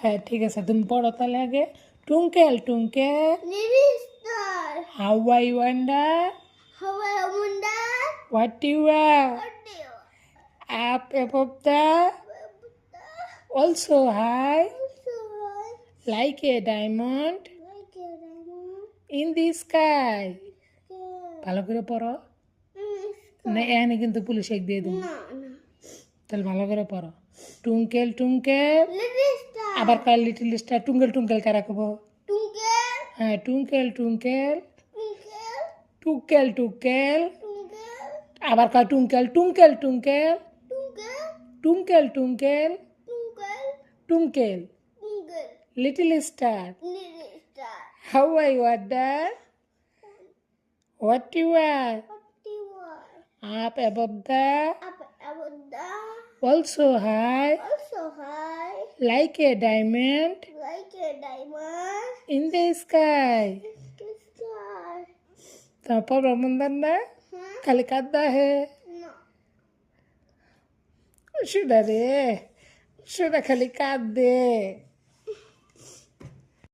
হ্যাঁ ঠিক আছে, তুমি পড়ো তাহলে আগে। Twinkle twinkle Little star. How I wonder How I wonder. What you are What do you up above the also high also like a diamond like a diamond? In the sky. ভালো করে পড়ো, না এখানে কিন্তু police এক দিয়ে দেবো। No, no. তাহলে ভালো করে পড়ো। টুঙ্কেল টুঙ্কেল Little star. আবার কার লিটিল স্টার, টুঙ্কেল টুঙ্কেল কারা কব? Twinkle, হ্যাঁ টুঙ্কেল টুঙ্কেল twinkle, টুকেল টুকেল twinkle, আবার কার twinkle twinkle twinkle twinkle, twinkle twinkle twinkle, twinkle twinkle. Little star Little star. How I wonder what you are What do you want? Up above the Up above the also high also high like a diamond like a diamond. In the sky. The star. তারপর রমন্দান না Huh? খালি কাঁদা হে No. শুনা রে, শুনা খালি কাঁদে।